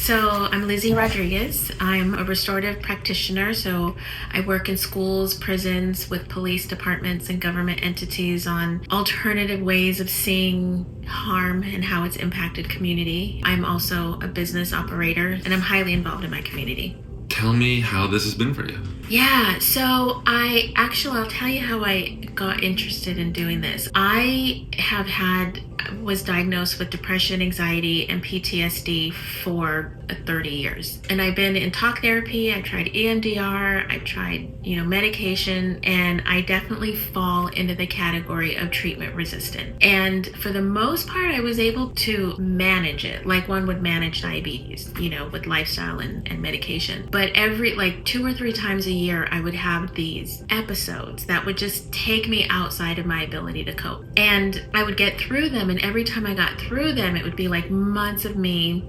So I'm Lizzie Rodriguez. I'm a restorative practitioner. So I work in schools, prisons, with police departments and government entities on alternative ways of seeing harm and how it's impacted community. I'm also a business operator and I'm highly involved in my community. Tell me how this has been for you. Yeah, so I'll tell you how I got interested in doing this. Was diagnosed with depression, anxiety, and PTSD for 30 years. And I've been in talk therapy, I've tried EMDR, I've tried, medication, and I definitely fall into the category of treatment resistant. And for the most part, I was able to manage it like one would manage diabetes, with lifestyle and medication. But every 2 or 3 times a year, I would have these episodes that would just take me outside of my ability to cope. And I would get through them, and every time I got through them, it would be like months of me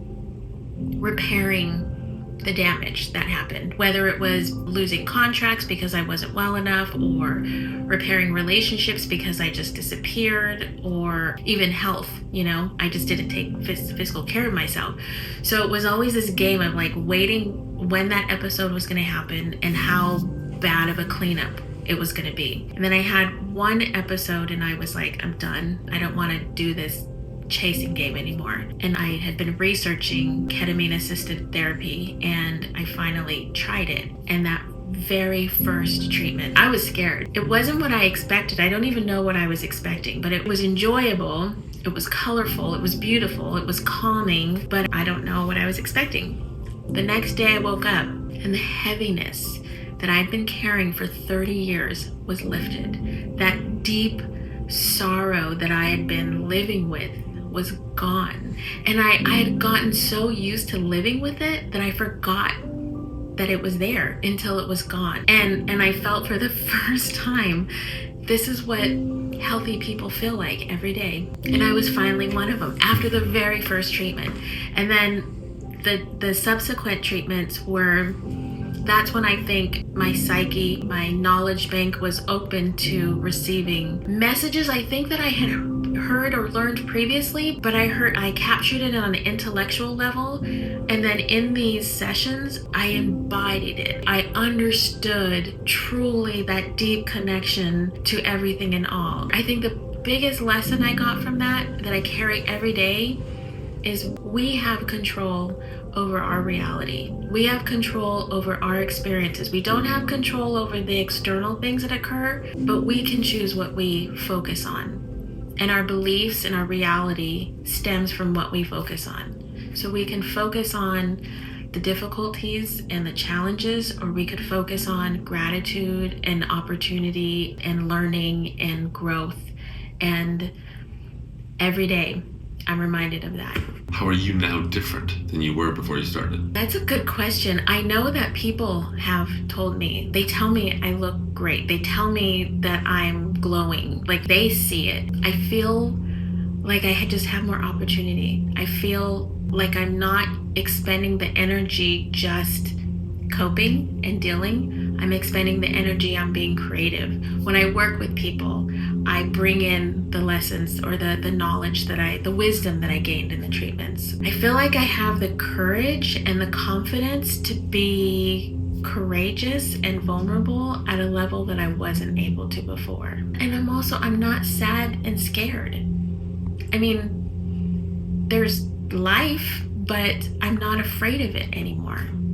repairing the damage that happened, whether it was losing contracts because I wasn't well enough, or repairing relationships because I just disappeared, or even health, I just didn't take physical care of myself. So it was always this game of waiting when that episode was going to happen and how bad of a cleanup it was going to be. And then I had one episode and I was like, I'm done. I don't want to do this chasing game anymore. And I had been researching ketamine assisted therapy and I finally tried it. And that very first treatment, I was scared. It wasn't what I expected. I don't even know what I was expecting, but it was enjoyable. It was colorful. It was beautiful. It was calming, but I don't know what I was expecting. The next day I woke up and the heaviness that I'd been carrying for 30 years was lifted. That deep sorrow that I had been living with was gone. And I had gotten so used to living with it that I forgot that it was there until it was gone. And I felt for the first time, this is what healthy people feel like every day. And I was finally one of them after the very first treatment. And then the subsequent treatments that's when I think my psyche, my knowledge bank was open to receiving messages I think that I had heard or learned previously, but I captured it on an intellectual level. And then in these sessions, I embodied it. I understood truly that deep connection to everything and all. I think the biggest lesson I got from that I carry every day, is we have control over our reality. We have control over our experiences. We don't have control over the external things that occur, but we can choose what we focus on. And our beliefs and our reality stems from what we focus on. So we can focus on the difficulties and the challenges, or we could focus on gratitude and opportunity and learning and growth. And every day, I'm reminded of that. How are you now different than you were before you started? That's a good question. I know that people have told me, they tell me I look great. They tell me that I'm glowing, they see it. I feel like I just have more opportunity. I feel like I'm not expending the energy just coping and dealing. I'm expending the energy on being creative. When I work with people, I bring in the lessons or the knowledge the wisdom that I gained in the treatments. I feel like I have the courage and the confidence to be courageous and vulnerable at a level that I wasn't able to before. And I'm not sad and scared. I mean, there's life, but I'm not afraid of it anymore.